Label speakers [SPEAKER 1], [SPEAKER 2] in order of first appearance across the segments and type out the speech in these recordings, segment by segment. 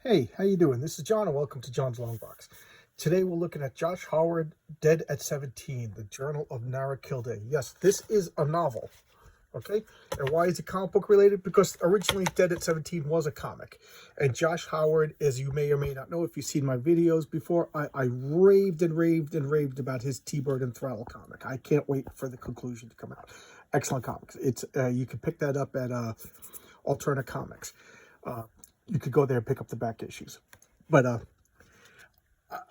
[SPEAKER 1] Hey, how you doing? This is John, and welcome to John's Long Box. Today we're looking at Josh Howard, Dead at 17, the Journal of Nara Kildare. Yes, this is a novel, okay? And why is it comic book related? Because originally Dead at 17 was a comic. And Josh Howard, as you may or may not know, if you've seen my videos before, I raved and raved and raved about his T-Bird and Throttle comic. I can't wait for the conclusion to come out. Excellent comics. It's you can pick that up at Alternate Comics. You could go there and pick up the back issues. But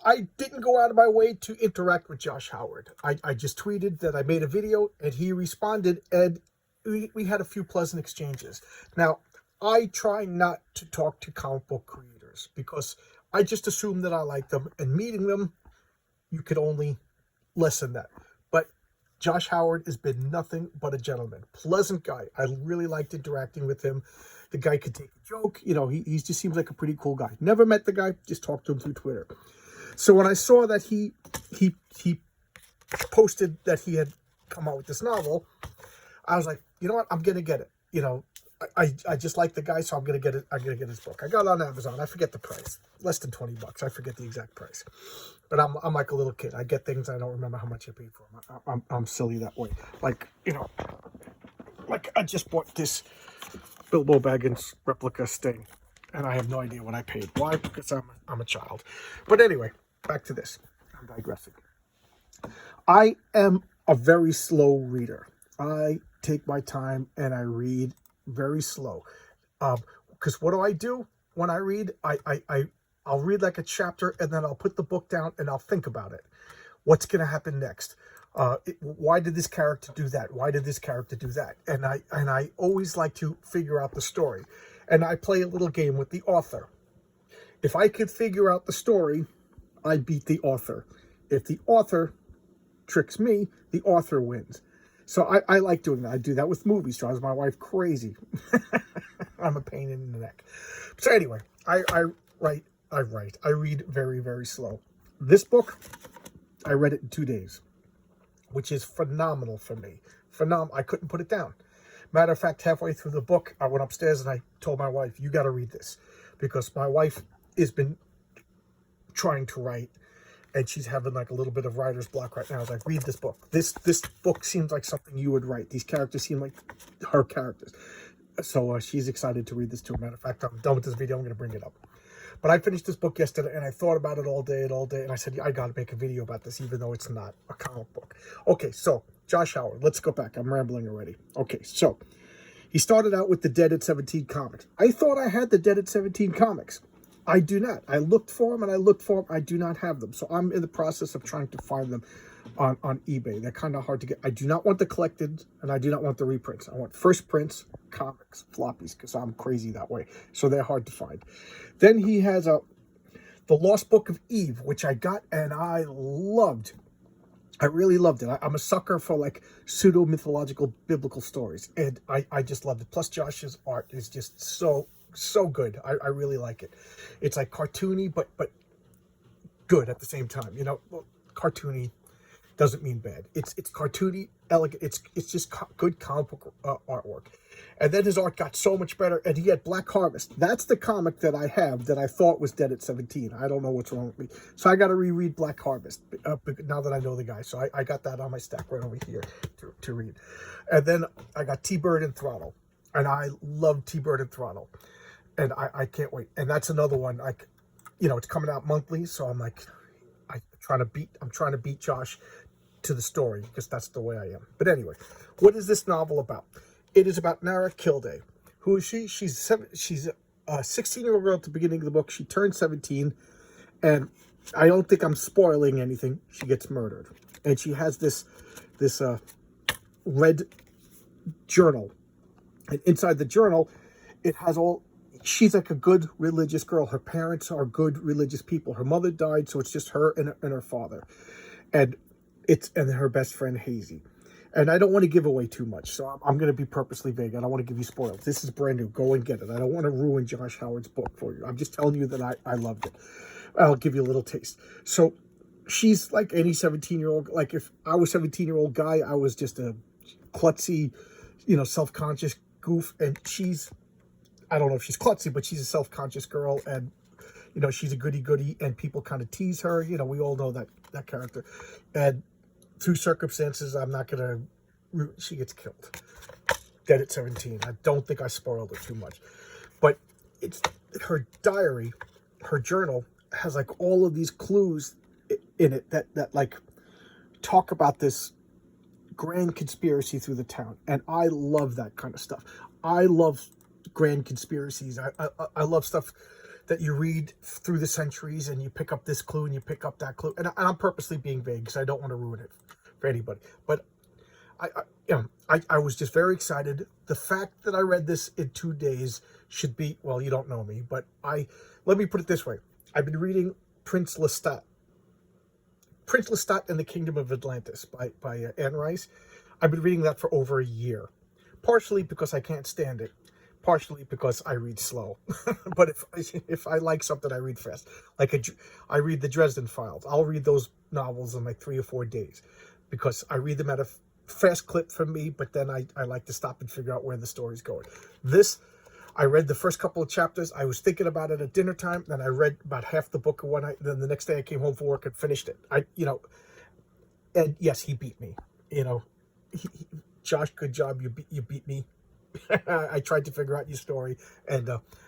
[SPEAKER 1] I didn't go out of my way to interact with Josh Howard. I just tweeted that I made a video, and he responded, and we had a few pleasant exchanges. Now, I try not to talk to comic book creators because I just assume that I like them, and meeting them, you could only lessen that. But Josh Howard has been nothing but a gentleman. Pleasant guy. I really liked interacting with him. The guy could take a joke. You know, he just seems like a pretty cool guy. Never met the guy, just talked to him through Twitter. So when I saw that he posted that he had come out with this novel, I was like, you know what, I'm gonna get it. You know, I just like the guy, so I'm gonna get it. I'm gonna get his book. I got it on Amazon. I forget the price, less than $20. I forget the exact price. But I'm like a little kid. I get things I don't remember how much I paid for them. I'm silly that way. Like, you know, like I just bought this Bilbo Baggins replica Sting, and I have no idea what I paid. Why? Because I'm a child. But anyway, back to this. I'm digressing. I am a very slow reader. I take my time and I read very slow. Because what do when I read? I'll read like a chapter, and then I'll put the book down and I'll think about it. What's going to happen next? Why did this character do that? Why did this character do that? And I always like to figure out the story. And I play a little game with the author. If I could figure out the story, I beat the author. If the author tricks me, the author wins. So I like doing that. I do that with movies. Drives my wife crazy. I'm a pain in the neck. So anyway, I read very, very slow. This book, I read it in 2 days, which is phenomenal for me. Phenomenal. I couldn't put it down. Matter of fact, halfway through the book, I went upstairs and I told my wife, you got to read this. Because my wife has been trying to write, and she's having like a little bit of writer's block right now. I was like, read this book. This book seems like something you would write. These characters seem like her characters. So she's excited to read this too. Matter of fact, I'm done with this video. I'm going to bring it up. But I finished this book yesterday, and I thought about it all day, and I said, I got to make a video about this, even though it's not a comic book. Okay, so Josh Howard. Let's go back. I'm rambling already. Okay, so he started out with the Dead at 17 comics. I thought I had the Dead at 17 comics. I do not. I looked for them, and I looked for them. I do not have them. So I'm in the process of trying to find them on eBay. They're kind of hard to get. I do not want the collected, and I do not want the reprints. I want first prints, comics, floppies, because I'm crazy that way. So they're hard to find. Then he has The Lost Book of Eve, which I got, and I loved. I really loved it. I'm a sucker for like pseudo-mythological biblical stories, and I just loved it. Plus, Josh's art is just so good. I really like it. It's like cartoony, but good at the same time. You know, well, cartoony doesn't mean bad. It's cartoony, elegant. It's just good comic book artwork. And then his art got so much better, and he had Black Harvest. That's the comic that I have that I thought was Dead at 17. I don't know what's wrong with me. So I got to reread Black Harvest now that I know the guy. So I got that on my stack right over here to read. And then I got T-Bird and Throttle. And I love T-Bird and Throttle. And I can't wait. And that's another one. Like, you know, it's coming out monthly, so I'm like, I'm trying to beat Josh to the story, because that's the way I am. But anyway, what is this novel about? It is about Nara Kildare. Who is she? She's a 16-year-old girl at the beginning of the book. She turned 17, and I don't think I'm spoiling anything. She gets murdered, and she has this red journal, and inside the journal, it has all. She's like a good religious girl. Her parents are good religious people. Her mother died, so it's just her and her father, and her best friend Hazy. And I don't want to give away too much, so I'm going to be purposely vague. I don't want to give you spoilers. This is brand new. Go and get it. I don't want to ruin Josh Howard's book for you. I'm just telling you that I loved it. I'll give you a little taste. So she's like any 17-year-old. Like if I was a 17-year-old guy, I was just a klutzy, you know, self-conscious goof. And I don't know if she's klutzy, but she's a self-conscious girl. And you know, she's a goody-goody, and people kind of tease her. You know, we all know that character. And through circumstances, I'm not gonna root. She gets killed. Dead at 17. I don't think I spoiled it too much, but it's her diary, her journal has like all of these clues in it that like talk about this grand conspiracy through the town, and I love that kind of stuff. I love grand conspiracies. I love stuff that you read through the centuries and you pick up this clue and you pick up that clue, and I'm purposely being vague because I don't want to ruin it for anybody. But I was just very excited. The fact that I read this in 2 days should be, well, you don't know me, but let me put it this way. I've been reading Prince Lestat and the Kingdom of Atlantis by Anne Rice. I've been reading that for over a year, partially because I can't stand it, partially because I read slow. But if I like something, I read fast. Like I read the Dresden Files. I'll read those novels in like 3 or 4 days because I read them at a fast clip for me, but then I like to stop and figure out where the story's going. This, I read the first couple of chapters. I was thinking about it at dinner time. Then I read about half the book in one night. Then the next day I came home from work and finished it. And yes, he beat me. Josh, good job. You beat me. I tried to figure out your story, and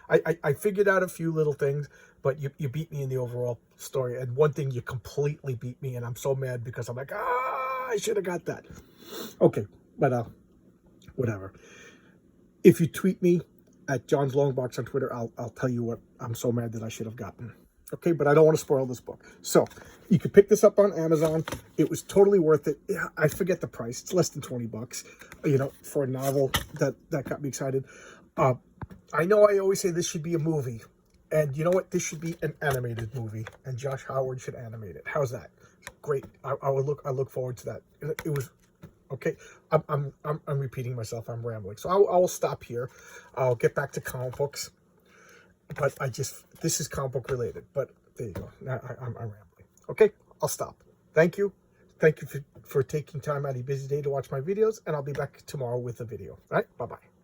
[SPEAKER 1] I figured out a few little things, but you beat me in the overall story. And one thing, you completely beat me, and I'm so mad because I'm like, I should have got that. Okay, but whatever. If you tweet me at John's Longbox on Twitter, I'll tell you what I'm so mad that I should have gotten. Okay, but I don't want to spoil this book. So you can pick this up on Amazon. It was totally worth it. I forget the price. It's less than 20 bucks, for a novel that got me excited. I know I always say this should be a movie, and you know what? This should be an animated movie, and Josh Howard should animate it. How's that? Great. I look forward to that. It was okay. I'm repeating myself. I'm rambling. So I will stop here. I'll get back to comic books. But this is comic book related. But there you go. Now I'm rambling. Okay, I'll stop. Thank you. Thank you for taking time out of your busy day to watch my videos, and I'll be back tomorrow with a video. All right, bye-bye.